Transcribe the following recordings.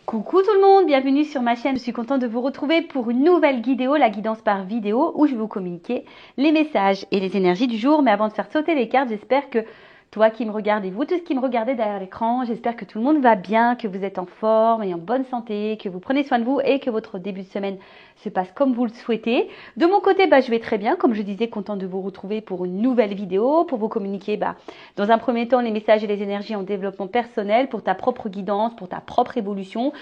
Coucou tout le monde, bienvenue sur ma chaîne. Je suis contente de vous retrouver pour une nouvelle vidéo, la guidance par vidéo, où je vais vous communiquer les messages et les énergies du jour. Mais avant de faire sauter les cartes, j'espère que toi qui me regardez, vous tous qui me regardez derrière l'écran, j'espère que tout le monde va bien, que vous êtes en forme et en bonne santé, que vous prenez soin de vous et que votre début de semaine se passe comme vous le souhaitez. De mon côté, je vais très bien, comme je disais, contente de vous retrouver pour une nouvelle vidéo, pour vous communiquer dans un premier temps les messages et les énergies en développement personnel, pour ta propre guidance, pour ta propre évolution,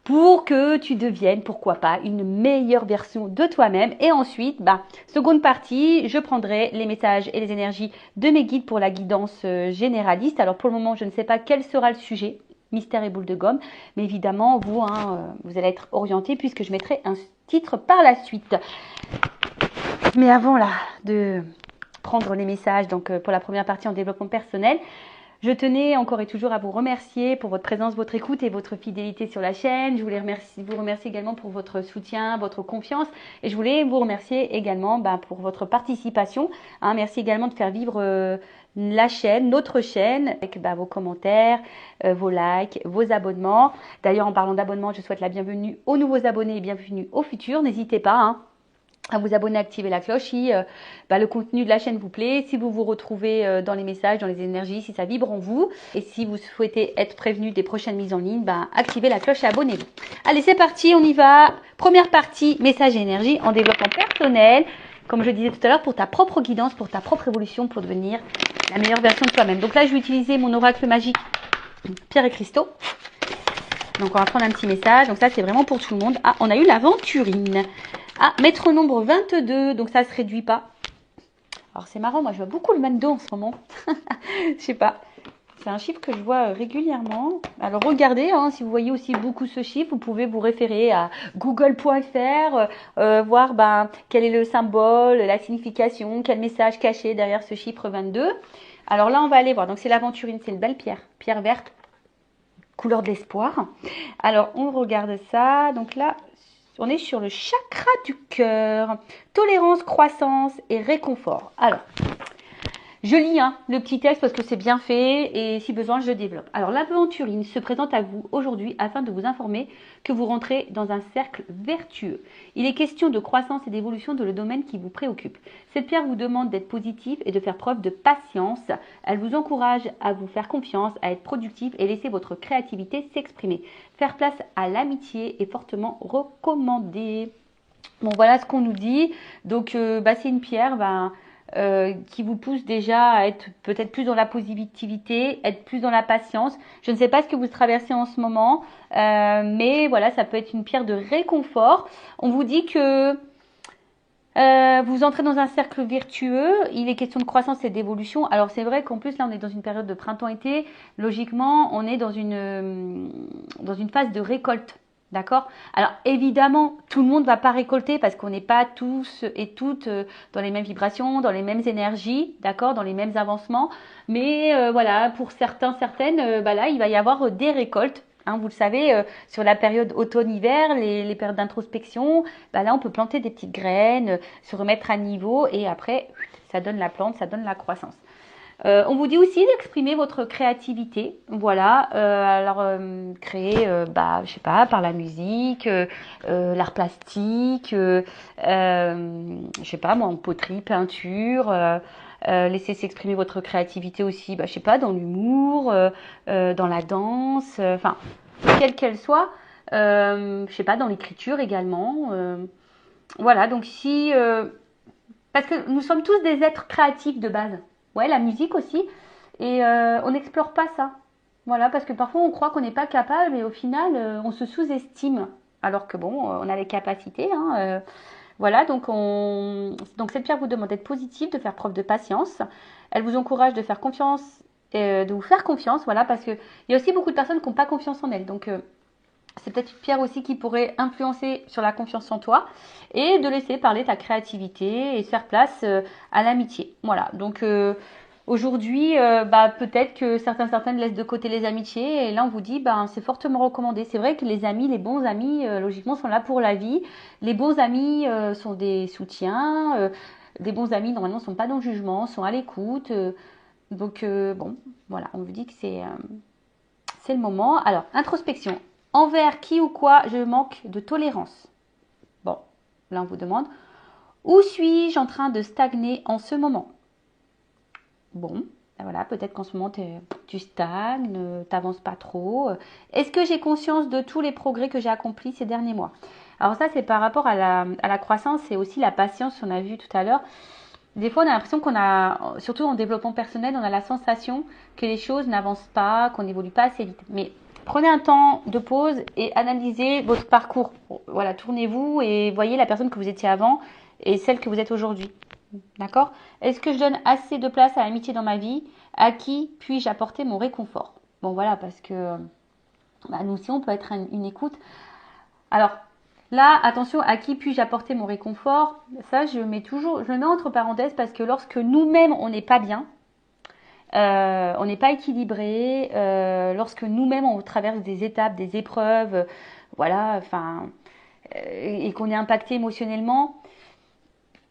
pour que tu deviennes, pourquoi pas, une meilleure version de toi-même. Et ensuite, seconde partie, je prendrai les messages et les énergies de mes guides pour la guidance généraliste. Alors pour le moment, je ne sais pas quel sera le sujet, mystère et boule de gomme, mais évidemment, vous allez être orienté puisque je mettrai un titre par la suite. Mais avant de prendre les messages, donc pour la première partie en développement personnel, je tenais encore et toujours à vous remercier pour votre présence, votre écoute et votre fidélité sur la chaîne. Je voulais vous remercier également pour votre soutien, votre confiance. Et je voulais vous remercier également pour votre participation. Merci également de faire vivre la chaîne, notre chaîne, avec vos commentaires, vos likes, vos abonnements. D'ailleurs, en parlant d'abonnements, je souhaite la bienvenue aux nouveaux abonnés et bienvenue aux futurs. N'hésitez pas à vous abonner, activer la cloche si le contenu de la chaîne vous plaît, si vous vous retrouvez dans les messages, dans les énergies, si ça vibre en vous. Et si vous souhaitez être prévenu des prochaines mises en ligne, activez la cloche et abonnez-vous. Allez, c'est parti, on y va. Première partie, message et énergie en développement personnel. Comme je disais tout à l'heure, pour ta propre guidance, pour ta propre évolution, pour devenir la meilleure version de toi-même. Donc là, je vais utiliser mon oracle magique Pierre et Cristaux. Donc on va prendre un petit message. Donc ça, c'est vraiment pour tout le monde. On a eu l'aventurine. Maître nombre 22, donc ça se réduit pas. Alors c'est marrant, moi je vois beaucoup le 22 en ce moment. Je sais pas. C'est un chiffre que je vois régulièrement. Alors regardez, si vous voyez aussi beaucoup ce chiffre, vous pouvez vous référer à google.fr, voir quel est le symbole, la signification, quel message caché derrière ce chiffre 22. Alors là, on va aller voir. Donc c'est l'aventurine, c'est une belle pierre verte, couleur de l'espoir. Alors on regarde ça. Donc là, on est sur le chakra du cœur. Tolérance, croissance et réconfort. Alors, je lis le petit texte parce que c'est bien fait et si besoin, je développe. Alors, l'aventurine se présente à vous aujourd'hui afin de vous informer que vous rentrez dans un cercle vertueux. Il est question de croissance et d'évolution dans le domaine qui vous préoccupe. Cette pierre vous demande d'être positif et de faire preuve de patience. Elle vous encourage à vous faire confiance, à être productif et laisser votre créativité s'exprimer. Faire place à l'amitié est fortement recommandé. Bon, voilà ce qu'on nous dit. Donc, c'est une pierre qui vous pousse déjà à être peut-être plus dans la positivité, être plus dans la patience. Je ne sais pas ce que vous traversez en ce moment, mais voilà, ça peut être une pierre de réconfort. On vous dit que vous entrez dans un cercle vertueux, il est question de croissance et d'évolution. Alors c'est vrai qu'en plus là on est dans une période de printemps-été, logiquement on est dans une phase de récolte. D'accord? Alors évidemment, tout le monde ne va pas récolter parce qu'on n'est pas tous et toutes dans les mêmes vibrations, dans les mêmes énergies, d'accord, dans les mêmes avancements. Mais voilà, pour certaines, là, il va y avoir des récoltes. Vous le savez, sur la période automne-hiver, les périodes d'introspection, là, on peut planter des petites graines, se remettre à niveau et après, ça donne la plante, ça donne la croissance. On vous dit aussi d'exprimer votre créativité, voilà, créer, je sais pas, par la musique, l'art plastique, je sais pas moi, en poterie, peinture, laissez s'exprimer votre créativité aussi, je sais pas, dans l'humour, dans la danse, quelle qu'elle soit, je sais pas, dans l'écriture également, voilà, donc parce que nous sommes tous des êtres créatifs de base. Ouais, la musique aussi. Et on n'explore pas ça. Voilà, parce que parfois on croit qu'on n'est pas capable et au final on se sous-estime. Alors que on a les capacités. Voilà, donc cette pierre vous demande d'être positive, de faire preuve de patience. Elle vous encourage de faire confiance, de vous faire confiance, voilà, parce qu'il y a aussi beaucoup de personnes qui n'ont pas confiance en elles. Donc c'est peut-être une pierre aussi qui pourrait influencer sur la confiance en toi et de laisser parler ta créativité et faire place à l'amitié. Voilà, donc aujourd'hui, peut-être que certaines laissent de côté les amitiés et là on vous dit, c'est fortement recommandé. C'est vrai que les amis, les bons amis, logiquement, sont là pour la vie. Les bons amis sont des soutiens. Des bons amis, normalement, ne sont pas dans le jugement, sont à l'écoute. Donc, voilà, on vous dit que c'est le moment. Alors, introspection. Envers qui ou quoi je manque de tolérance. Bon, là on vous demande. Où suis-je en train de stagner en ce moment? Bon, voilà, peut-être qu'en ce moment tu stagnes, tu n'avances pas trop. Est-ce que j'ai conscience de tous les progrès que j'ai accomplis ces derniers mois? Alors ça, c'est par rapport à la croissance et aussi la patience qu'on a vu tout à l'heure. Des fois, on a l'impression qu'on a, surtout en développement personnel, on a la sensation que les choses n'avancent pas, qu'on n'évolue pas assez vite. Mais prenez un temps de pause et analysez votre parcours. Voilà, tournez-vous et voyez la personne que vous étiez avant et celle que vous êtes aujourd'hui. D'accord? Est-ce que je donne assez de place à l'amitié dans ma vie? À qui puis-je apporter mon réconfort? Bon, voilà, parce que nous aussi, on peut être une écoute. Alors, là, attention, à qui puis-je apporter mon réconfort? Ça, je le mets entre parenthèses parce que lorsque nous-mêmes, on n'est pas bien, on n'est pas équilibré, lorsque nous-mêmes, on traverse des étapes, des épreuves, voilà, enfin, et qu'on est impacté émotionnellement,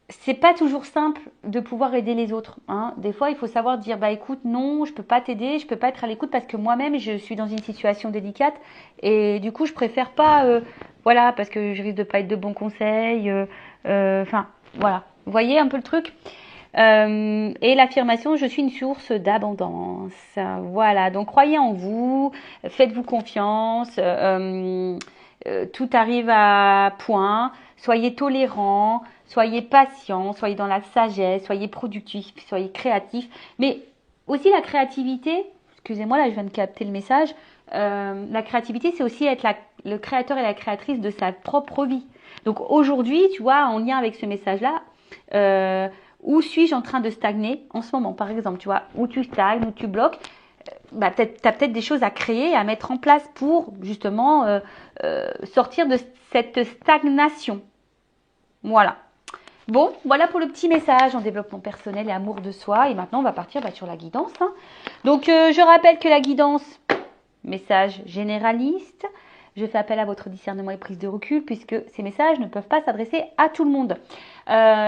c'est pas toujours simple de pouvoir aider les autres. Hein. Des fois, il faut savoir dire bah écoute, non, je peux pas t'aider, je peux pas être à l'écoute parce que moi-même je suis dans une situation délicate et du coup je préfère pas, voilà, parce que je risque de pas être de bons conseils. Enfin, voilà. Vous voyez un peu le truc. Et l'affirmation, je suis une source d'abondance. Voilà. Donc croyez en vous, faites-vous confiance. Tout arrive à point. Soyez tolérant, soyez patient, soyez dans la sagesse, soyez productif, soyez créatif. Mais aussi la créativité, excusez-moi, là je viens de capter le message, la créativité c'est aussi être le créateur et la créatrice de sa propre vie. Donc aujourd'hui, tu vois, en lien avec ce message-là, où suis-je en train de stagner en ce moment, par exemple, tu vois, où tu stagnes, où tu bloques, tu as peut-être des choses à créer, à mettre en place pour justement sortir de cette stagnation. Voilà. Bon, voilà pour le petit message en développement personnel et amour de soi. Et maintenant, on va partir sur la guidance. Hein. Donc, je rappelle que la guidance, message généraliste. Je fais appel à votre discernement et prise de recul puisque ces messages ne peuvent pas s'adresser à tout le monde.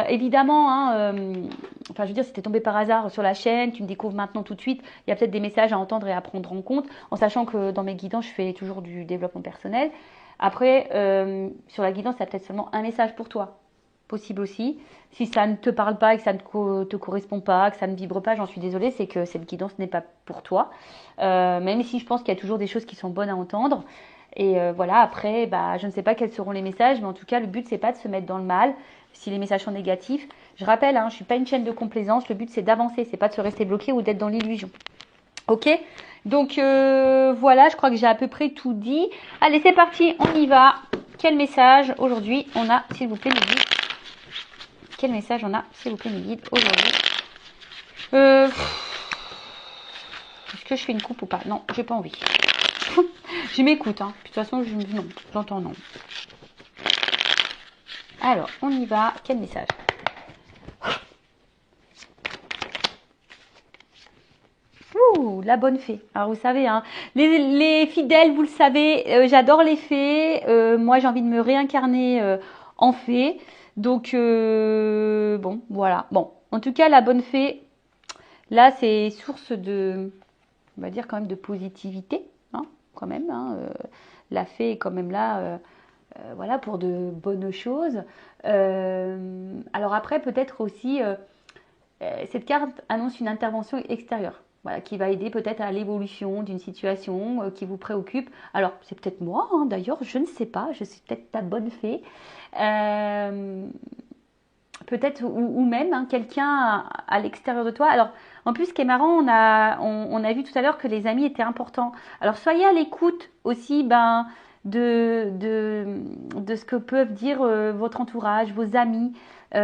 Évidemment, hein, enfin je veux dire, si tu es tombé par hasard sur la chaîne, tu me découvres maintenant tout de suite, il y a peut-être des messages à entendre et à prendre en compte, en sachant que dans mes guidances, je fais toujours du développement personnel. Après, sur la guidance, il y a peut-être seulement un message pour toi. Possible aussi. Si ça ne te parle pas et que ça ne te correspond pas, que ça ne vibre pas, j'en suis désolée, c'est que cette guidance n'est pas pour toi. Même si je pense qu'il y a toujours des choses qui sont bonnes à entendre. Et voilà, après, je ne sais pas quels seront les messages, mais en tout cas, le but, c'est pas de se mettre dans le mal si les messages sont négatifs. Je rappelle, hein, je suis pas une chaîne de complaisance, le but, c'est d'avancer, c'est pas de se rester bloqué ou d'être dans l'illusion. Ok? Donc, voilà, je crois que j'ai à peu près tout dit. Allez, c'est parti, on y va. Quel message aujourd'hui on a, s'il vous plaît, mes guides? Quel message on a, s'il vous plaît, mes guides, aujourd'hui? Est-ce que je fais une coupe ou pas? Non, j'ai pas envie. Je m'écoute, hein. De toute façon, non, j'entends non. Alors, on y va. Quel message? Ouh, la bonne fée. Alors, vous savez, hein, les fidèles, vous le savez, j'adore les fées. Moi, j'ai envie de me réincarner en fée. Donc, bon, voilà. Bon, en tout cas, la bonne fée, là, c'est source de, on va dire quand même de positivité, hein, quand même. Hein, la fée est quand même là, voilà, pour de bonnes choses. Alors après, peut-être aussi, cette carte annonce une intervention extérieure. Voilà, qui va aider peut-être à l'évolution d'une situation qui vous préoccupe. Alors, c'est peut-être moi, hein, d'ailleurs, je ne sais pas, je suis peut-être ta bonne fée. Peut-être, ou même hein, quelqu'un à l'extérieur de toi. Alors, en plus, ce qui est marrant, on a vu tout à l'heure que les amis étaient importants. Alors, soyez à l'écoute aussi de ce que peuvent dire votre entourage, vos amis,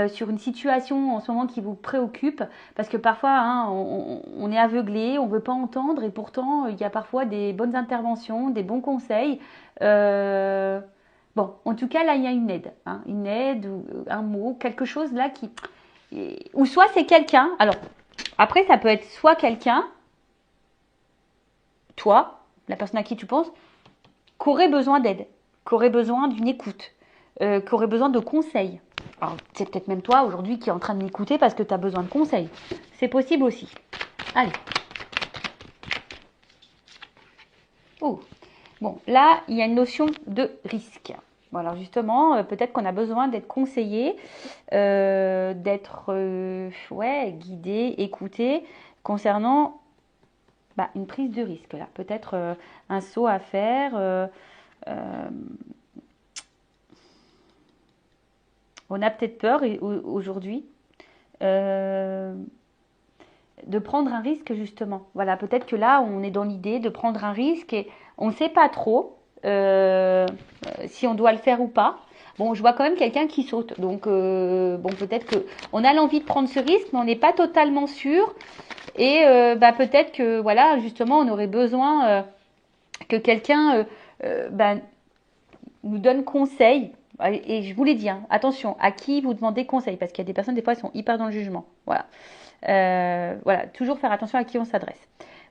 sur une situation en ce moment qui vous préoccupe, parce que parfois hein, on est aveuglé, on ne veut pas entendre, et pourtant il y a parfois des bonnes interventions, des bons conseils. Bon, en tout cas là il y a une aide ou un mot, quelque chose là qui, ou soit c'est quelqu'un. Alors après ça peut être soit quelqu'un, toi, la personne à qui tu penses, qui aurait besoin d'aide, qui aurait besoin d'une écoute, qui aurait besoin de conseils. Alors, c'est peut-être même toi aujourd'hui qui est en train de m'écouter parce que tu as besoin de conseils. C'est possible aussi. Allez. Oh. Bon, là, il y a une notion de risque. Bon, alors justement, peut-être qu'on a besoin d'être conseillé, d'être ouais, guidé, écouté concernant une prise de risque. Là, peut-être un saut à faire. Euh, on a peut-être peur aujourd'hui de prendre un risque justement. Voilà, peut-être que là, on est dans l'idée de prendre un risque et on ne sait pas trop si on doit le faire ou pas. Bon, je vois quand même quelqu'un qui saute, donc bon, peut-être que on a l'envie de prendre ce risque, mais on n'est pas totalement sûr. Et peut-être que voilà, justement, on aurait besoin que quelqu'un nous donne conseil. Et je vous l'ai dit, hein, attention, à qui vous demandez conseil, parce qu'il y a des personnes, des fois, elles sont hyper dans le jugement. Voilà. Voilà, toujours faire attention à qui on s'adresse.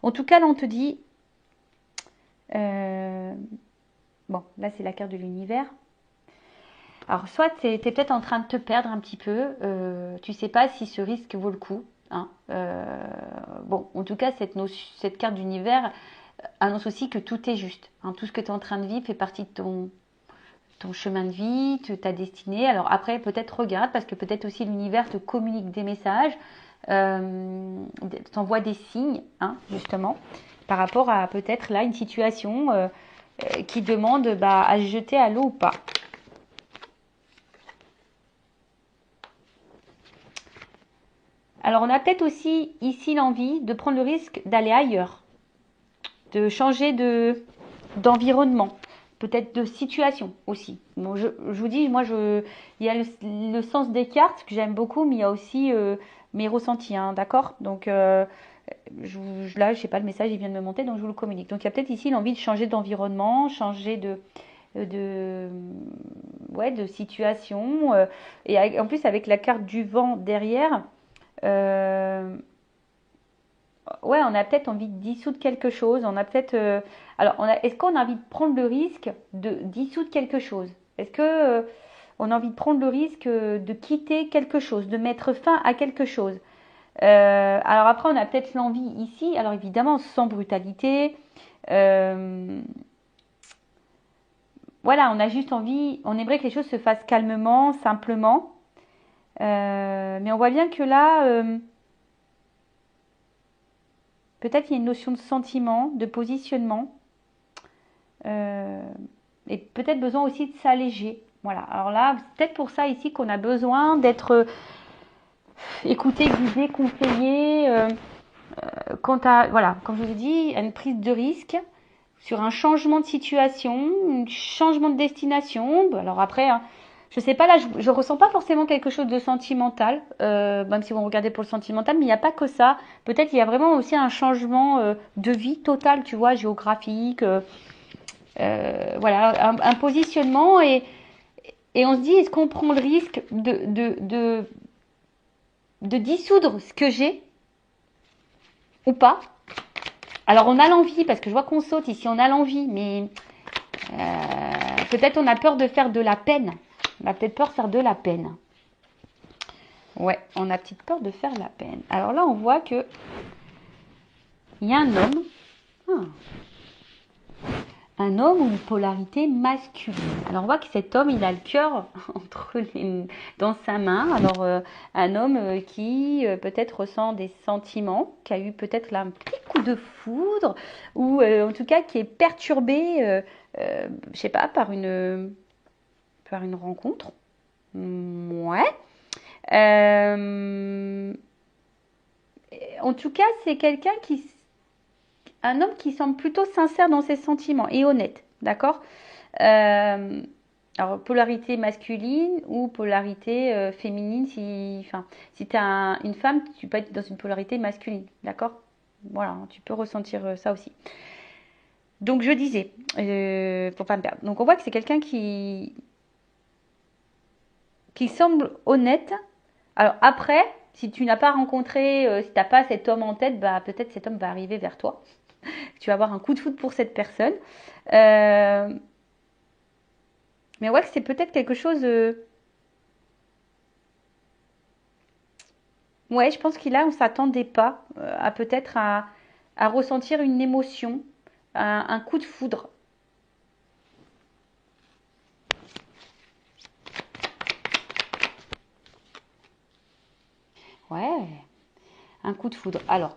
En tout cas, là, on te dit... bon, là, c'est la carte de l'univers. Alors, soit tu es peut-être en train de te perdre un petit peu. Tu sais pas si ce risque vaut le coup. Hein. Bon, en tout cas, cette carte d'univers annonce aussi que tout est juste. Hein. Tout ce que tu es en train de vivre fait partie de ton chemin de vie, ta destinée. Alors après, peut-être regarde, parce que peut-être aussi l'univers te communique des messages, t'envoie des signes, hein, justement, par rapport à peut-être là une situation qui demande à se jeter à l'eau ou pas. Alors on a peut-être aussi ici l'envie de prendre le risque d'aller ailleurs, de changer d'environnement. Peut-être de situation aussi. Bon, je vous dis, moi, il y a le sens des cartes que j'aime beaucoup, mais il y a aussi mes ressentis, hein, d'accord? Donc là, je sais pas, le message, il vient de me monter, donc je vous le communique. Donc il y a peut-être ici l'envie de changer d'environnement, changer de situation. Et en plus, avec la carte du vent derrière, ouais, on a peut-être envie de dissoudre quelque chose. On a peut-être. Alors, est-ce qu'on a envie de prendre le risque de dissoudre quelque chose? Est-ce que on a envie de prendre le risque de quitter quelque chose, de mettre fin à quelque chose? Alors après, on a peut-être l'envie ici. Alors évidemment, sans brutalité. Voilà, on a juste envie. On aimerait que les choses se fassent calmement, simplement. Mais on voit bien que là. Peut-être qu'il y a une notion de sentiment, de positionnement, et peut-être besoin aussi de s'alléger. Voilà. Alors là, c'est peut-être pour ça ici qu'on a besoin d'être écouté, guidé, conseillé. Quant à, voilà, comme je vous ai dit, à une prise de risque sur un changement de situation, un changement de destination. Alors après, hein, je sais pas, là, je ressens pas forcément quelque chose de sentimental, même si vous regardez pour le sentimental, mais il n'y a pas que ça. Peut-être il y a vraiment aussi un changement de vie total, tu vois, géographique, voilà, un positionnement et on se dit, est-ce qu'on prend le risque de dissoudre ce que j'ai ou pas? Alors on a l'envie, parce que je vois qu'on saute ici, on a l'envie, mais peut-être on a peur de faire de la peine. On a peut-être peur de faire de la peine. Ouais, on a petite peur de faire la peine. Alors là, on voit que il y a un homme. Un homme ou une polarité masculine. Alors on voit que cet homme, il a le cœur dans sa main. Alors un homme qui peut-être ressent des sentiments, qui a eu peut-être là un petit coup de foudre, ou en tout cas qui est perturbé, je sais pas, par une rencontre. Ouais. En tout cas, c'est un homme qui semble plutôt sincère dans ses sentiments et honnête, d'accord? Alors, polarité masculine ou polarité féminine, si tu es une femme, tu peux être dans une polarité masculine, d'accord? Voilà, tu peux ressentir ça aussi. Donc, je disais, pour pas me perdre. Donc, on voit que c'est quelqu'un qui semble honnête. Alors, après, si tu n'as pas rencontré, si tu n'as pas cet homme en tête, peut-être cet homme va arriver vers toi. Tu vas avoir un coup de foudre pour cette personne. Mais on voit que c'est peut-être quelque chose. Ouais, je pense qu'il a, on s'attendait pas à peut-être à ressentir une émotion, un coup de foudre. un coup de foudre. Alors,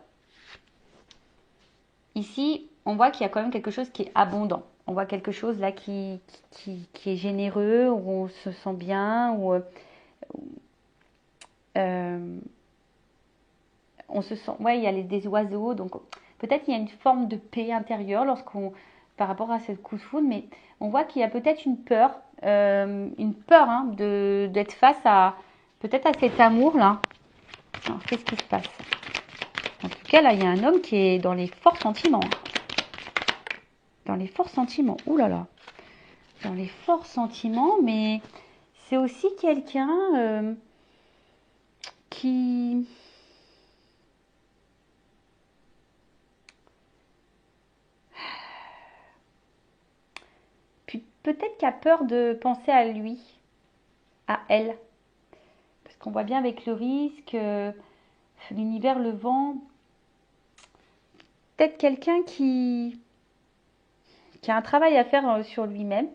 ici, on voit qu'il y a quand même quelque chose qui est abondant. On voit quelque chose là qui est généreux, où on se sent bien, où on se sent... Ouais, il y a des oiseaux, donc peut-être il y a une forme de paix intérieure par rapport à ce coup de foudre, mais on voit qu'il y a peut-être une peur hein, d'être face à peut-être à cet amour-là. Alors, qu'est-ce qui se passe? En tout cas, là, il y a un homme qui est dans les forts sentiments. Dans les forts sentiments. Ouh là là. Dans les forts sentiments, mais c'est aussi quelqu'un qui... Puis peut-être qui a peur de penser à lui, à elle. Parce qu'on voit bien avec le risque, l'univers, le vent. Peut-être quelqu'un qui a un travail à faire sur lui-même.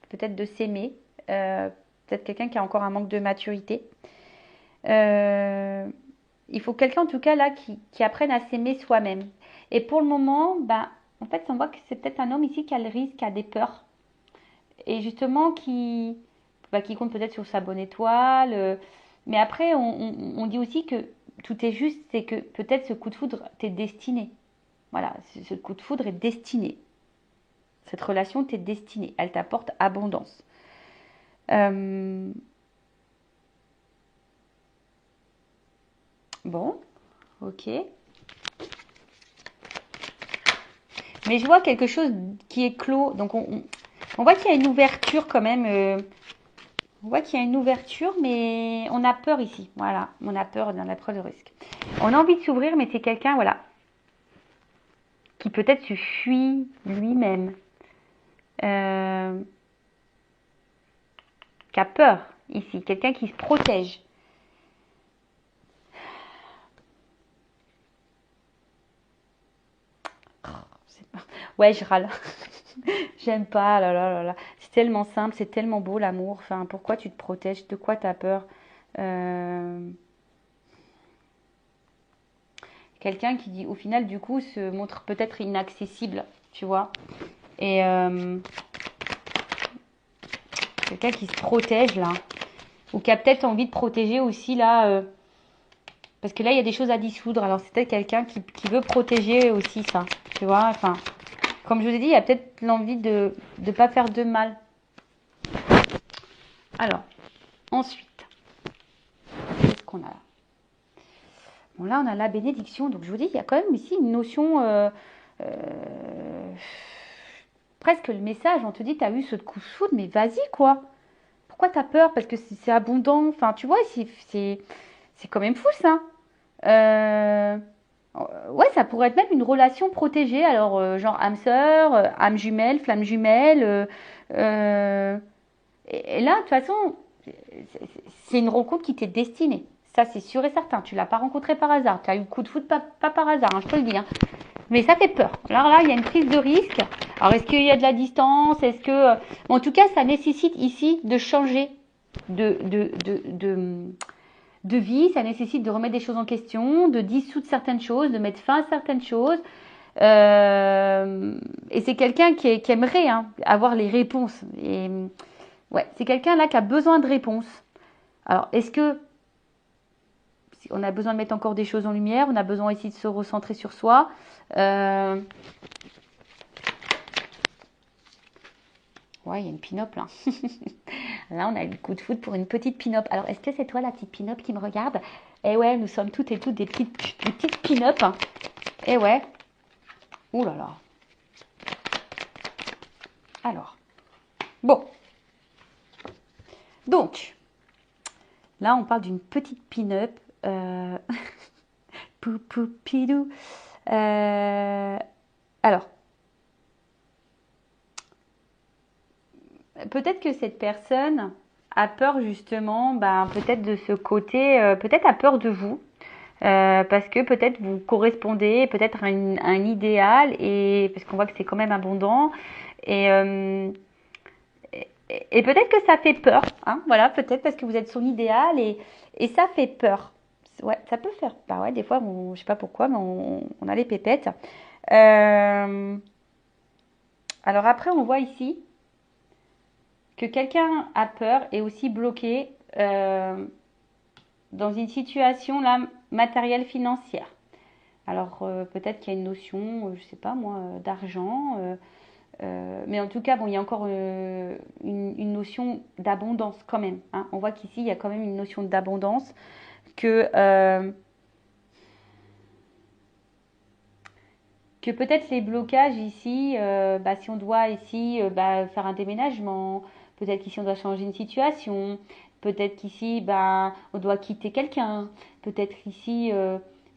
Peut-être de s'aimer. Peut-être quelqu'un qui a encore un manque de maturité. Il faut quelqu'un en tout cas là qui apprenne à s'aimer soi-même. Et pour le moment, ben, en fait, on voit que c'est peut-être un homme ici qui a le risque, qui a des peurs. Et justement qui compte peut-être sur sa bonne étoile. Mais après, on dit aussi que tout est juste, c'est que peut-être ce coup de foudre t'est destiné. Voilà, ce coup de foudre est destiné. Cette relation t'est destinée. Elle t'apporte abondance. Bon, ok. Mais je vois quelque chose qui est clos. Donc on voit qu'il y a une ouverture quand même. On voit qu'il y a une ouverture, mais on a peur ici. Voilà, on a peur dans la preuve de risque. On a envie de s'ouvrir, mais c'est quelqu'un, voilà, qui peut-être se fuit lui-même. Qui a peur ici. Quelqu'un qui se protège. Ouais, je râle. J'aime pas, là, là, là, là. C'est tellement simple, c'est tellement beau l'amour. Enfin, pourquoi tu te protèges? De quoi tu as peur? Quelqu'un qui dit, au final, du coup, se montre peut-être inaccessible, tu vois. Et quelqu'un qui se protège, là. Ou qui a peut-être envie de protéger aussi, là. Parce que là, il y a des choses à dissoudre. Alors, c'est peut-être quelqu'un qui veut protéger aussi ça, tu vois. Enfin, comme je vous ai dit, il y a peut-être l'envie de ne pas faire de mal. Alors, ensuite, qu'est-ce qu'on a là? Bon, là, on a la bénédiction. Donc, je vous dis, il y a quand même ici une notion... presque le message, on te dit, tu as eu ce coup de foudre, mais vas-y, quoi. Pourquoi tu as peur? Parce que c'est abondant. Enfin, tu vois, c'est quand même fou, ça. Ouais, ça pourrait être même une relation protégée. Alors, genre âme sœur, âme jumelle, flamme jumelle. Et là, de toute façon, c'est une rencontre qui t'est destinée. Ça, c'est sûr et certain. Tu l'as pas rencontré par hasard. Tu as eu le coup de foudre pas par hasard, hein, je te le dis. Hein. Mais ça fait peur. Alors là, il y a une prise de risque. Alors, est-ce qu'il y a de la distance? Est-ce que... En tout cas, ça nécessite ici de changer de vie. Ça nécessite de remettre des choses en question, de dissoudre certaines choses, de mettre fin à certaines choses. Et c'est quelqu'un qui aimerait avoir les réponses. Et ouais, c'est quelqu'un là qui a besoin de réponses. Alors, est-ce que on a besoin de mettre encore des choses en lumière? On a besoin ici de se recentrer sur soi. Ouais, il y a une pin-up là. Là, on a eu le coup de foudre pour une petite pin-up. Alors, est-ce que c'est toi la petite pin-up qui me regarde? Eh ouais, nous sommes toutes et toutes des petites pin-up. Eh ouais. Ouh là là. Alors. Bon. Donc. Là, on parle d'une petite pin-up. Poupou-pidou. Alors. Peut-être que cette personne a peur justement, peut-être de ce côté, peut-être a peur de vous, parce que peut-être vous correspondez peut-être à un idéal, et parce qu'on voit que c'est quand même abondant, et, peut-être que ça fait peur, hein, voilà, peut-être parce que vous êtes son idéal, et ça fait peur. Ouais, ça peut faire. Bah ouais, des fois, je sais pas pourquoi, mais on a les pépettes. Euh, alors après, on voit ici que quelqu'un a peur et aussi bloqué dans une situation là matérielle financière. Alors peut-être qu'il y a une notion, je sais pas moi, d'argent, mais en tout cas, bon, il y a encore une notion d'abondance quand même, hein. On voit qu'ici, il y a quand même une notion d'abondance que peut-être les blocages ici, bah, si on doit ici bah, faire un déménagement, peut-être qu'ici on doit changer une situation, peut-être qu'ici bah, on doit quitter quelqu'un, peut-être ici,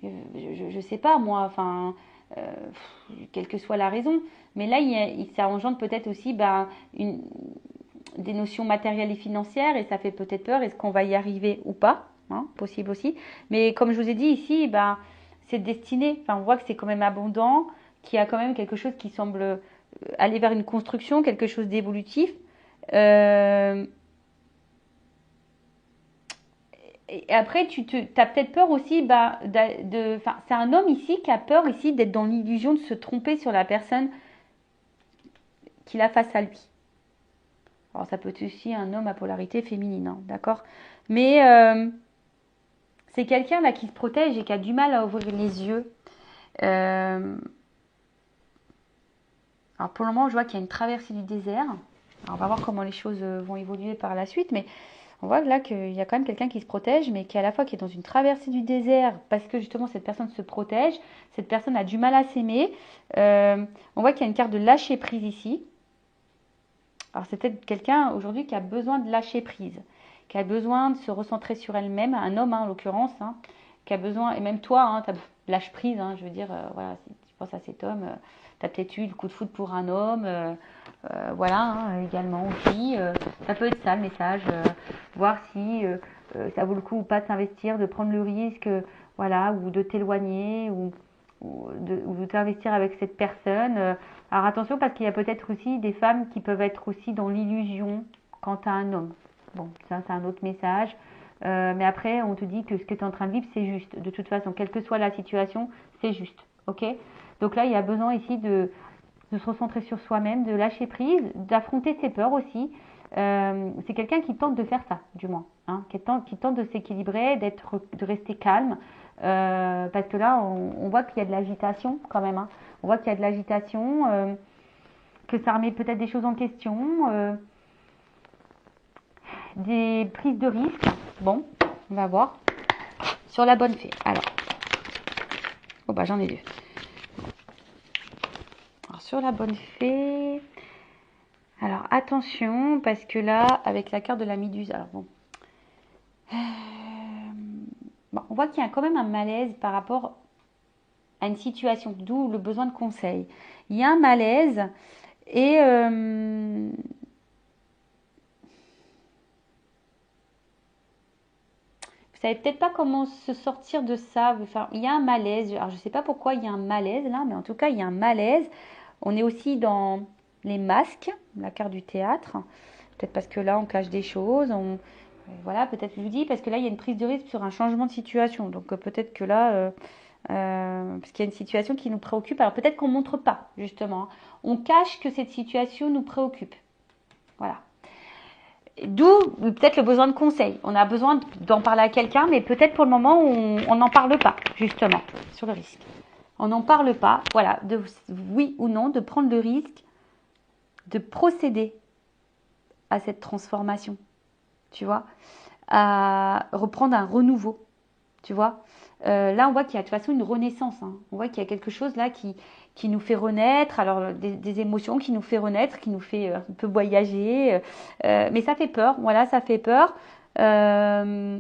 je sais pas moi, enfin, euh, quelle que soit la raison, mais là ça engendre peut-être aussi bah, des notions matérielles et financières et ça fait peut-être peur, est-ce qu'on va y arriver ou pas, hein, possible aussi, mais comme je vous ai dit ici, bah, c'est destiné, enfin on voit que c'est quand même abondant, qu'il y a quand même quelque chose qui semble aller vers une construction, quelque chose d'évolutif. Euh, et après, as peut-être peur aussi, bah, c'est un homme ici qui a peur ici d'être dans l'illusion de se tromper sur la personne qu'il a face à lui. Alors ça peut être aussi un homme à polarité féminine, hein, d'accord. Mais c'est quelqu'un là qui se protège et qui a du mal à ouvrir les yeux. Euh, alors pour le moment, je vois qu'il y a une traversée du désert. Alors on va voir comment les choses vont évoluer par la suite, mais on voit là qu'il y a quand même quelqu'un qui se protège, mais qui à la fois qui est dans une traversée du désert, parce que justement cette personne se protège, cette personne a du mal à s'aimer. On voit qu'il y a une carte de lâcher prise ici. Alors c'est peut-être quelqu'un aujourd'hui qui a besoin de lâcher prise, qui a besoin de se recentrer sur elle-même, un homme hein, en l'occurrence, hein, qui a besoin, et même toi, hein, lâche prise, hein, je veux dire, voilà, si tu penses à cet homme, tu as peut-être eu le coup de foudre pour un homme, voilà, hein, également aussi, ça peut être ça le message, voir si ça vaut le coup ou pas de s'investir, de prendre le risque, voilà, ou de t'éloigner, ou de t'investir avec cette personne. Alors attention parce qu'il y a peut-être aussi des femmes qui peuvent être aussi dans l'illusion quant à un homme. Bon, ça c'est un autre message. Mais après, on te dit que ce que tu es en train de vivre, c'est juste. De toute façon, quelle que soit la situation, c'est juste. Ok. Donc là, il y a besoin ici de se recentrer sur soi-même, de lâcher prise, d'affronter ses peurs aussi. C'est quelqu'un qui tente de faire ça, du moins, hein, qui tente de s'équilibrer, de rester calme, parce que là, on voit qu'il y a de l'agitation quand même, hein. On voit qu'il y a de l'agitation, que ça remet peut-être des choses en question, des prises de risques. Bon, on va voir sur la bonne fée. Alors, oh bah j'en ai deux. Alors sur la bonne fée. Alors attention, parce que là, avec la carte de la Méduse, alors bon. Bon, on voit qu'il y a quand même un malaise par rapport à une situation, d'où le besoin de conseil. Il y a un malaise et vous savez peut-être pas comment se sortir de ça. Enfin, il y a un malaise. Alors je ne sais pas pourquoi il y a un malaise là, mais en tout cas il y a un malaise. On est aussi dans les masques, la carte du théâtre. Peut-être parce que là on cache des choses. Voilà, peut-être je vous dis parce que là il y a une prise de risque sur un changement de situation. Donc peut-être que là, parce qu'il y a une situation qui nous préoccupe. Alors peut-être qu'on ne montre pas justement, hein. On cache que cette situation nous préoccupe. Voilà. D'où peut-être le besoin de conseil. On a besoin d'en parler à quelqu'un, mais peut-être pour le moment, on n'en parle pas, justement, sur le risque. On n'en parle pas, voilà, de oui ou non, de prendre le risque de procéder à cette transformation, tu vois, à reprendre un renouveau, tu vois. Là, on voit qu'il y a de toute façon une renaissance, hein. On voit qu'il y a quelque chose là qui nous fait renaître, alors des émotions qui nous fait renaître, qui nous fait un peu voyager, mais ça fait peur, voilà, ça fait peur. En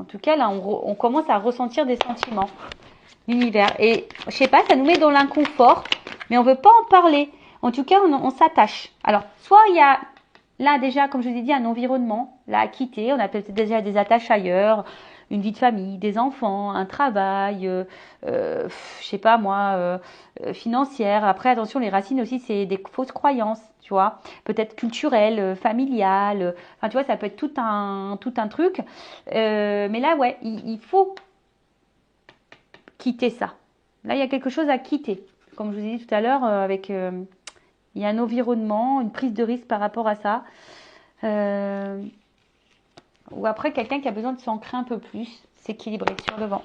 tout cas, là, on commence à ressentir des sentiments, l'univers. Et je sais pas, ça nous met dans l'inconfort, mais on veut pas en parler. En tout cas, on s'attache. Alors, soit il y a là déjà, comme je vous ai dit, un environnement là à quitter. On a peut-être déjà des attaches ailleurs. une vie de famille, des enfants, un travail, je sais pas moi, financière. Après, attention, les racines aussi, c'est des fausses croyances, tu vois. Peut-être culturelles, familiales. Enfin, tu vois, ça peut être tout un truc. Mais là, ouais, il faut quitter ça. Là, il y a quelque chose à quitter. Comme je vous ai dit tout à l'heure, il y a un environnement, une prise de risque par rapport à ça. Ou après, quelqu'un qui a besoin de s'ancrer un peu plus, s'équilibrer sur le vent.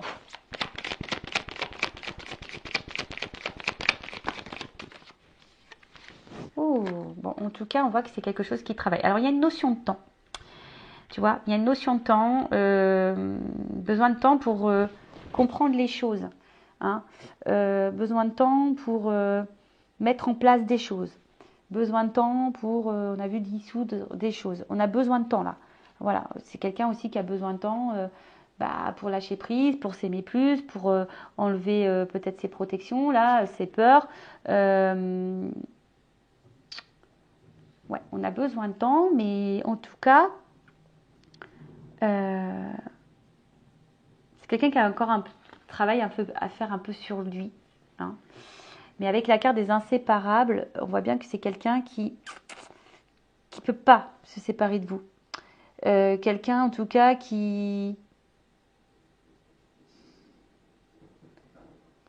Oh, bon, en tout cas, on voit que c'est quelque chose qui travaille. Alors, il y a une notion de temps. Tu vois, il y a une notion de temps, besoin de temps pour comprendre les choses. Hein. Besoin de temps pour mettre en place des choses. Besoin de temps pour, on a vu, dissoudre des choses. On a besoin de temps là. Voilà, c'est quelqu'un aussi qui a besoin de temps pour lâcher prise, pour s'aimer plus, pour enlever peut-être ses protections, là, ses peurs. Ouais, on a besoin de temps, mais en tout cas, c'est quelqu'un qui a encore un travail un peu à faire un peu sur lui. Hein. Mais avec la carte des inséparables, on voit bien que c'est quelqu'un qui peut pas se séparer de vous. Quelqu'un en tout cas qui...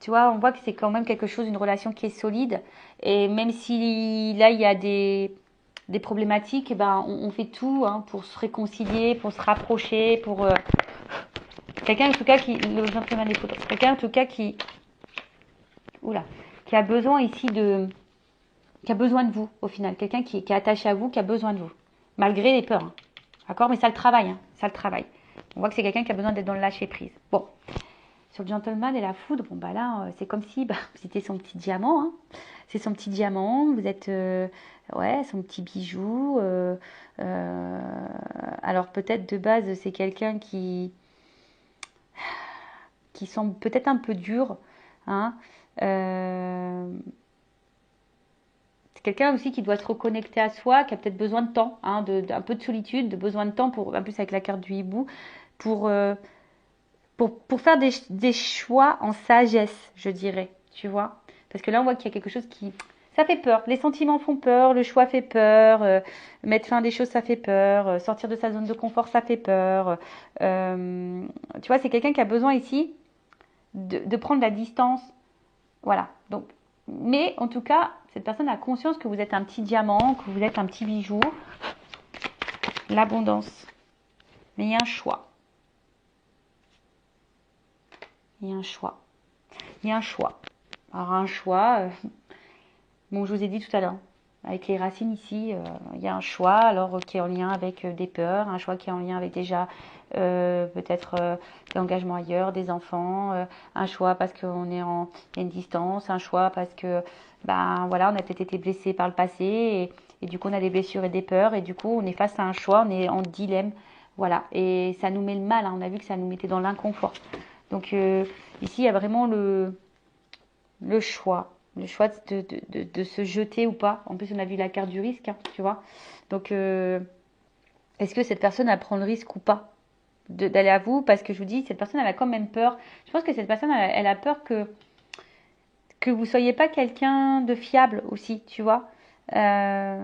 Tu vois, on voit que c'est quand même quelque chose, une relation qui est solide. Et même si là, il y a des problématiques, eh ben, on fait tout hein, pour se réconcilier, pour se rapprocher, pour... quelqu'un en tout cas qui... Le gentleman des photos. Quelqu'un en tout cas qui... Oula. Qui a besoin ici de... Qui a besoin de vous, au final. Quelqu'un qui est attaché à vous, qui a besoin de vous. Malgré les peurs. Hein. D'accord. Mais ça le travaille. Hein. Ça le travaille. On voit que c'est quelqu'un qui a besoin d'être dans le lâcher-prise. Bon. Sur le gentleman et la foudre, bon bah là, c'est comme si vous étiez son petit diamant. Hein. C'est son petit diamant. Vous êtes... ouais, son petit bijou. Alors peut-être de base, c'est quelqu'un qui semble peut-être un peu dur. Hein. C'est quelqu'un aussi qui doit se reconnecter à soi, qui a peut-être besoin de temps, hein, un peu de solitude, de besoin de temps pour, en plus avec la carte du hibou, pour, pour faire des choix en sagesse, je dirais, tu vois. Parce que là, on voit qu'il y a quelque chose qui... Ça fait peur. Les sentiments font peur, le choix fait peur, mettre fin à des choses, ça fait peur, sortir de sa zone de confort, ça fait peur. Tu vois, c'est quelqu'un qui a besoin ici de prendre la distance. Voilà. Donc, mais en tout cas, cette personne a conscience que vous êtes un petit diamant, que vous êtes un petit bijou. L'abondance. Mais il y a un choix. Il y a un choix. Il y a un choix. Alors un choix, bon je vous ai dit tout à l'heure, avec les racines ici, il y a un choix alors qui est en lien avec des peurs, un choix qui est en lien avec déjà peut-être l'engagement ailleurs, des enfants, un choix parce qu'on est en il y a une distance, un choix parce que ben voilà on a peut-être été blessé par le passé et du coup on a des blessures et des peurs et du coup on est face à un choix, on est en dilemme, voilà et ça nous met le mal, hein, on a vu que ça nous mettait dans l'inconfort. Donc ici il y a vraiment le choix de se jeter ou pas. En plus, on a vu la carte du risque, hein, tu vois. Donc, est-ce que cette personne, elle prend le risque ou pas d'aller à vous? Parce que je vous dis, cette personne, elle a quand même peur. Je pense que cette personne, elle a peur que vous soyez pas quelqu'un de fiable aussi, tu vois. Ouais.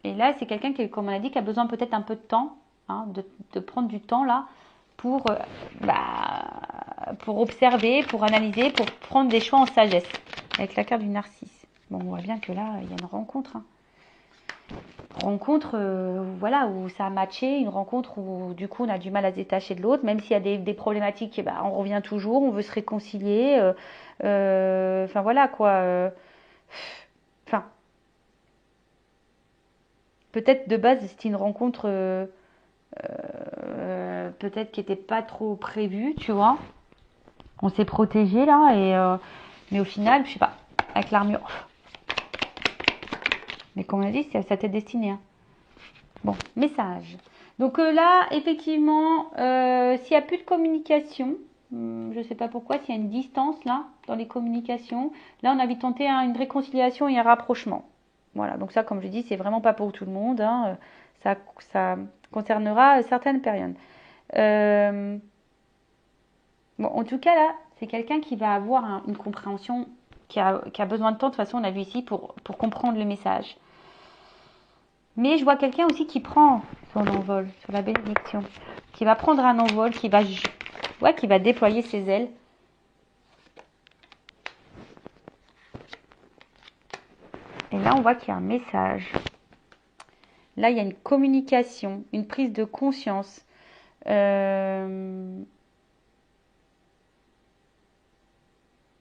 Et là, c'est quelqu'un qui, comme on a dit, qui a besoin peut-être un peu de temps, hein, de prendre du temps là pour, pour observer, pour analyser, pour prendre des choix en sagesse. Avec la carte du narcisse. Bon, on voit bien que là, il y a une rencontre. Hein. Rencontre, voilà, où ça a matché, une rencontre où du coup on a du mal à se détacher de l'autre, même s'il y a des problématiques, on revient toujours, on veut se réconcilier. Enfin voilà quoi. Enfin, peut-être de base c'était une rencontre peut-être qui n'était pas trop prévue, tu vois. On s'est protégé là, mais au final, je sais pas, avec l'armure. Mais comme on a dit, c'est à sa tête destinée. Hein. Bon, message. Donc là, effectivement, s'il n'y a plus de communication, je ne sais pas pourquoi, s'il y a une distance là, dans les communications, là on a envie de tenter une réconciliation et un rapprochement. Voilà, donc ça, comme je dis, c'est vraiment pas pour tout le monde. Hein. Ça concernera certaines périodes. Bon, en tout cas, là, c'est quelqu'un qui va avoir une compréhension, qui a besoin de temps. De toute façon, on a vu ici, pour comprendre le message. Mais je vois quelqu'un aussi qui prend son envol sur la bénédiction, qui va prendre un envol, qui va déployer ses ailes. Et là, on voit qu'il y a un message. Là, il y a une communication, une prise de conscience. Une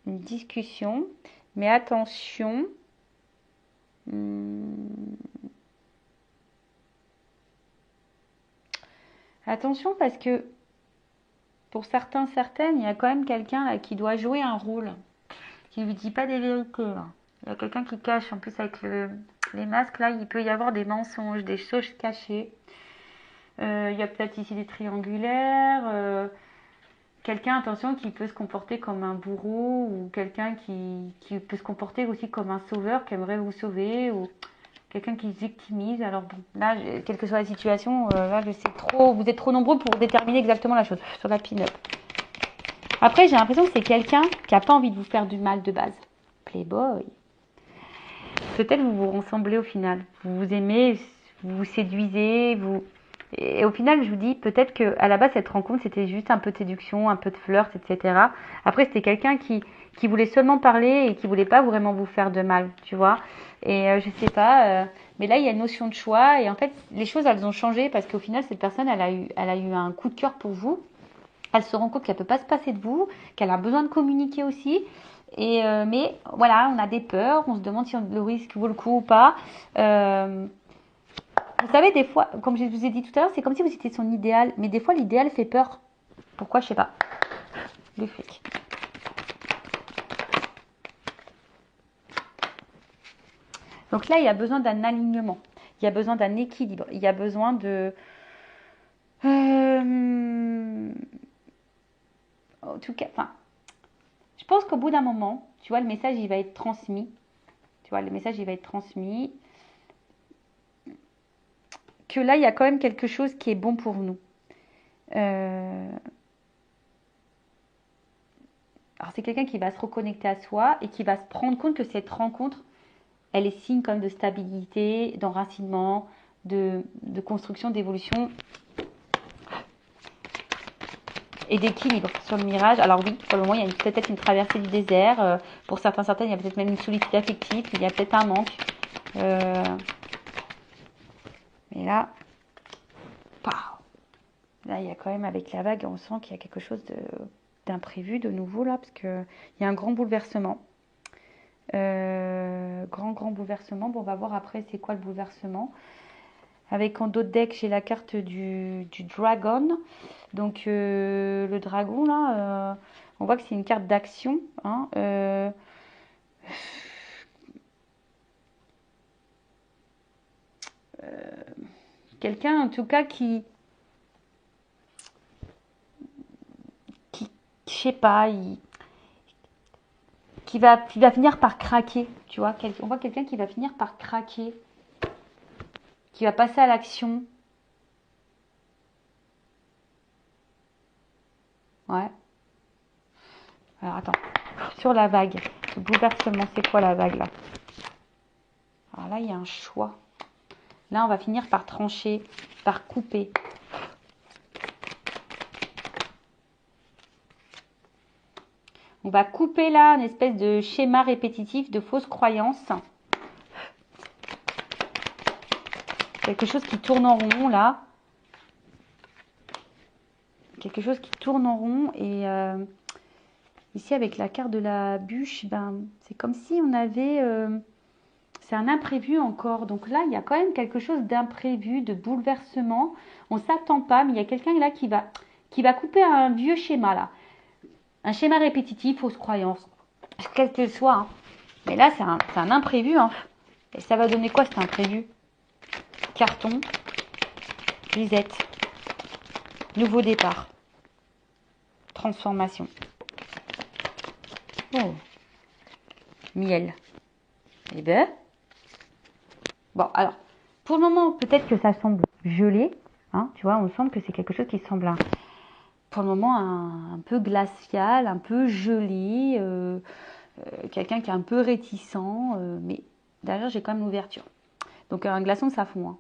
discussion. Mais attention. Attention parce que pour certains, certaines, il y a quand même quelqu'un là qui doit jouer un rôle, qui ne lui dit pas des vérités. Là. Il y a quelqu'un qui cache. En plus, avec les masques, là, il peut y avoir des mensonges, des choses cachées. Il y a peut-être ici des triangulaires. Quelqu'un, attention, qui peut se comporter comme un bourreau ou quelqu'un qui peut se comporter aussi comme un sauveur qui aimerait vous sauver ou quelqu'un qui se victimise. Alors bon, là, quelle que soit la situation, là, je sais trop, vous êtes trop nombreux pour déterminer exactement la chose sur la pin-up. Après, j'ai l'impression que c'est quelqu'un qui n'a pas envie de vous faire du mal de base. Playboy. Peut-être vous vous ressemblez au final. Vous vous aimez, vous vous séduisez, Et au final, je vous dis, peut-être qu'à la base, cette rencontre, c'était juste un peu de séduction, un peu de flirt, etc. Après, c'était quelqu'un qui voulait seulement parler et qui voulait pas vraiment vous faire de mal, tu vois. Et je sais pas, mais là, il y a une notion de choix. Et en fait, les choses, elles ont changé parce qu'au final, cette personne, elle a eu un coup de cœur pour vous. Elle se rend compte qu'elle peut pas se passer de vous, qu'elle a besoin de communiquer aussi. Mais voilà, on a des peurs, on se demande si le risque vaut le coup ou pas. Vous savez, des fois, comme je vous ai dit tout à l'heure, c'est comme si vous étiez son idéal. Mais des fois, l'idéal fait peur. Pourquoi? Je sais pas. Le fric. Donc là, il y a besoin d'un alignement. Il y a besoin d'un équilibre. Il y a besoin de... En tout cas, enfin, je pense qu'au bout d'un moment, tu vois, le message, il va être transmis. Tu vois, le message, il va être transmis. Que là, il y a quand même quelque chose qui est bon pour nous. Alors, c'est quelqu'un qui va se reconnecter à soi et qui va se rendre compte que cette rencontre, elle est signe comme de stabilité, d'enracinement, de construction, d'évolution et d'équilibre sur le mirage. Alors oui, pour le moment, il y a peut-être une traversée du désert. Pour certains, certaines, il y a peut-être même une solitude affective. Il y a peut-être un manque. Mais là, là, il y a quand même, avec la vague, on sent qu'il y a quelque chose d'imprévu de nouveau là, parce qu'il y a un grand bouleversement. Grand bouleversement. Bon, on va voir après c'est quoi le bouleversement. Avec en dos de deck, j'ai la carte du dragon. Donc le dragon là, on voit que c'est une carte d'action. Hein, quelqu'un en tout cas qui je sais pas, qui va finir par craquer, tu vois. On voit quelqu'un qui va finir par craquer, qui va passer à l'action. Ouais. Alors attends, sur la vague, le bouleversement, c'est quoi la vague là? Alors là, il y a un choix. Là, on va finir par trancher, par couper. On va couper là une espèce de schéma répétitif de fausses croyances. Quelque chose qui tourne en rond là. Quelque chose qui tourne en rond. Et ici, avec la carte de la bûche, ben, c'est comme si on avait... c'est un imprévu encore. Donc là, il y a quand même quelque chose d'imprévu, de bouleversement. On ne s'attend pas, mais il y a quelqu'un là qui va couper un vieux schéma là. Un schéma répétitif, fausse croyance, quel qu'elle soit. Hein. Mais là, c'est un imprévu. Hein. Et ça va donner quoi cet imprévu? Carton, lisette, nouveau départ, transformation. Oh, miel. Eh ben, bon, alors, pour le moment, peut-être que ça semble gelé. Hein, tu vois, on sent que c'est quelque chose qui semble pour le moment un peu glacial, un peu gelé, quelqu'un qui est un peu réticent, mais derrière j'ai quand même l'ouverture. Donc un glaçon ça fond. Hein.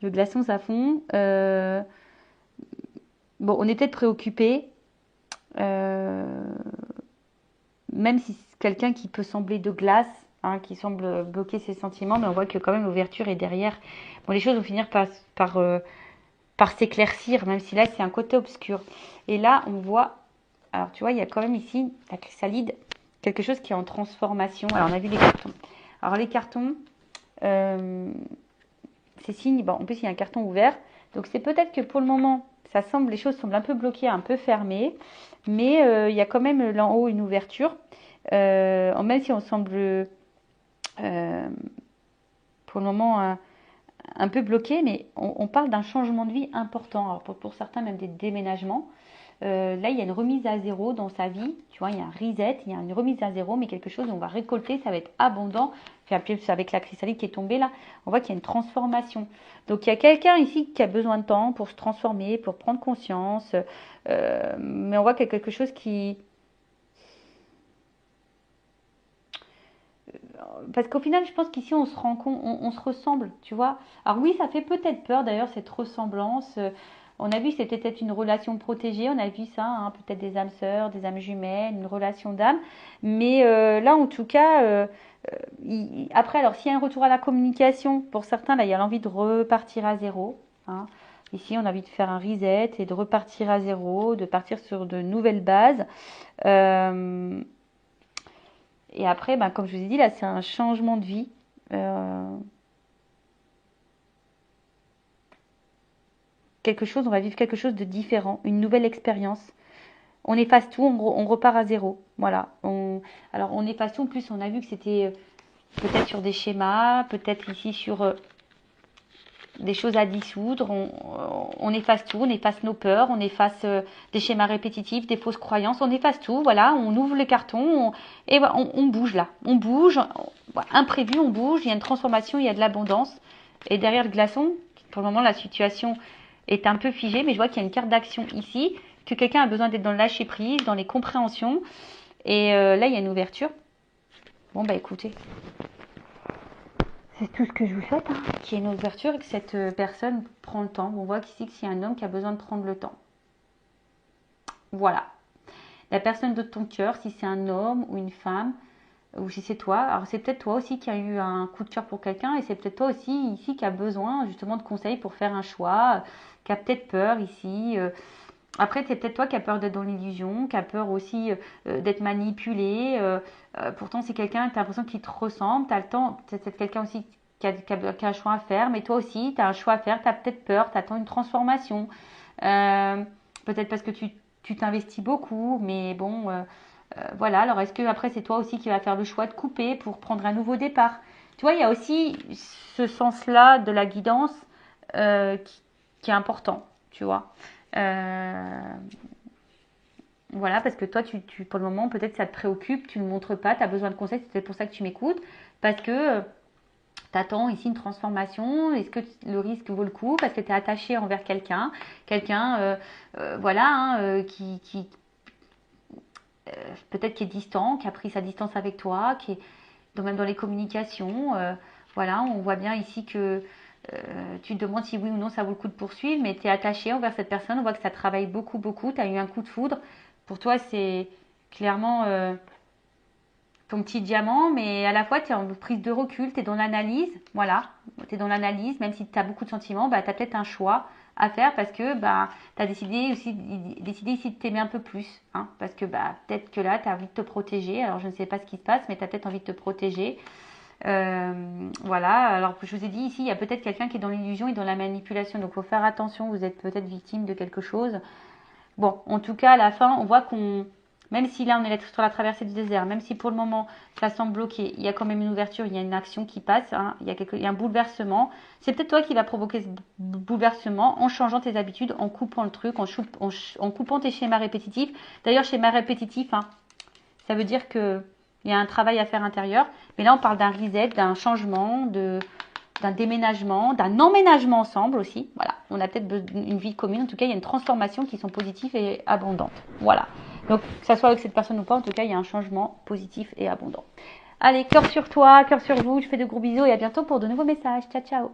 Le glaçon ça fond. Bon, on est peut-être préoccupé, même si c'est quelqu'un qui peut sembler de glace, hein, qui semble bloquer ses sentiments, mais on voit que quand même l'ouverture est derrière. Bon, les choses vont finir par s'éclaircir, même si là c'est un côté obscur. Et là on voit, alors tu vois, il y a quand même ici la chrysalide, quelque chose qui est en transformation. Alors on a vu les cartons. Alors les cartons, c'est signe, bon, en plus il y a un carton ouvert, donc c'est peut-être que pour le moment, les choses semblent un peu bloquées, un peu fermées, mais il y a quand même là en haut une ouverture, même si on semble pour le moment un peu bloqué, mais on parle d'un changement de vie important. Alors pour certains, même des déménagements. Là, il y a une remise à zéro dans sa vie. Tu vois, il y a un reset, il y a une remise à zéro, mais quelque chose où on va récolter, ça va être abondant. Puis avec la chrysalide qui est tombée là, on voit qu'il y a une transformation. Donc, il y a quelqu'un ici qui a besoin de temps pour se transformer, pour prendre conscience. Mais on voit qu'il y a quelque chose qui... Parce qu'au final, je pense qu'ici, on se rend compte, on se ressemble, tu vois. Alors oui, ça fait peut-être peur, d'ailleurs, cette ressemblance. On a vu que c'était peut-être une relation protégée, on a vu ça, hein, peut-être des âmes sœurs, des âmes jumelles, une relation d'âme. Mais là, en tout cas, après, alors s'il y a un retour à la communication, pour certains, là, il y a l'envie de repartir à zéro. Hein. Ici, on a envie de faire un reset et de repartir à zéro, de partir sur de nouvelles bases. Euh, et après, ben, comme je vous ai dit, là, c'est un changement de vie. Quelque chose, on va vivre quelque chose de différent, une nouvelle expérience. On efface tout, on repart à zéro. Voilà. Alors on efface tout. En plus, on a vu que c'était peut-être sur des schémas, peut-être ici sur des choses à dissoudre. On efface tout, on efface nos peurs, on efface des schémas répétitifs, des fausses croyances. On efface tout. Voilà. On ouvre les cartons et voilà, on bouge là. On bouge. Imprévu, on bouge. Il y a une transformation, il y a de l'abondance. Et derrière le glaçon, pour le moment, la situation est un peu figée, mais je vois qu'il y a une carte d'action ici, que quelqu'un a besoin d'être dans le lâcher prise, dans les compréhensions. Et là, il y a une ouverture. Bon, bah écoutez, c'est tout ce que je vous souhaite, hein, qu'il y ait une ouverture et que cette personne prend le temps. On voit qu'ici, que c'est un homme qui a besoin de prendre le temps. Voilà. La personne de ton cœur, si c'est un homme ou une femme, ou si c'est toi, alors c'est peut-être toi aussi qui a eu un coup de cœur pour quelqu'un et c'est peut-être toi aussi ici qui a besoin justement de conseils pour faire un choix, qui a peut-être peur ici. Après, c'est peut-être toi qui as peur d'être dans l'illusion, qui a peur aussi d'être manipulé. Pourtant, c'est quelqu'un, tu as l'impression qu'il te ressemble, tu as le temps, c'est quelqu'un aussi qui a un choix à faire, mais toi aussi, tu as un choix à faire, tu as peut-être peur, tu attends une transformation. Peut-être parce que tu t'investis beaucoup, mais bon, voilà. Alors, est-ce que après, c'est toi aussi qui vas faire le choix de couper pour prendre un nouveau départ? Tu vois, il y a aussi ce sens-là de la guidance qui est important, tu vois. Euh, voilà, parce que toi, pour le moment, peut-être ça te préoccupe, tu ne le montres pas, tu as besoin de conseils, c'est peut-être pour ça que tu m'écoutes, parce que tu attends ici une transformation, est-ce que le risque vaut le coup, parce que tu es attaché envers quelqu'un, voilà, hein, qui peut-être qui est distant, qui a pris sa distance avec toi, qui est même dans les communications, voilà, on voit bien ici que tu te demandes si oui ou non ça vaut le coup de poursuivre, mais tu es attaché envers cette personne, on voit que ça travaille beaucoup, beaucoup, tu as eu un coup de foudre. Pour toi, c'est clairement ton petit diamant, mais à la fois, tu es en prise de recul, tu es dans l'analyse, voilà, tu es dans l'analyse, même si tu as beaucoup de sentiments, bah, tu as peut-être un choix à faire parce que bah, tu as décidé ici de t'aimer un peu plus, hein, parce que bah, peut-être que là, tu as envie de te protéger, alors je ne sais pas ce qui se passe, mais tu as peut-être envie de te protéger. Voilà, alors je vous ai dit ici, il y a peut-être quelqu'un qui est dans l'illusion et dans la manipulation, donc il faut faire attention, vous êtes peut-être victime de quelque chose. Bon, en tout cas, à la fin, on voit même si là on est sur la traversée du désert, même si pour le moment ça semble bloqué, il y a quand même une ouverture, il y a une action qui passe, hein, il y a un bouleversement. C'est peut-être toi qui vas provoquer ce bouleversement en changeant tes habitudes, en coupant le truc, en coupant tes schémas répétitifs. D'ailleurs, schéma répétitif, hein, ça veut dire que il y a un travail à faire intérieur. Mais là, on parle d'un reset, d'un changement, d'un déménagement, d'un emménagement ensemble aussi. Voilà, on a peut-être une vie commune. En tout cas, il y a une transformation qui sont positives et abondantes. Voilà. Donc, que ça soit avec cette personne ou pas, en tout cas, il y a un changement positif et abondant. Allez, cœur sur toi, cœur sur vous. Je fais de gros bisous et à bientôt pour de nouveaux messages. Ciao, ciao.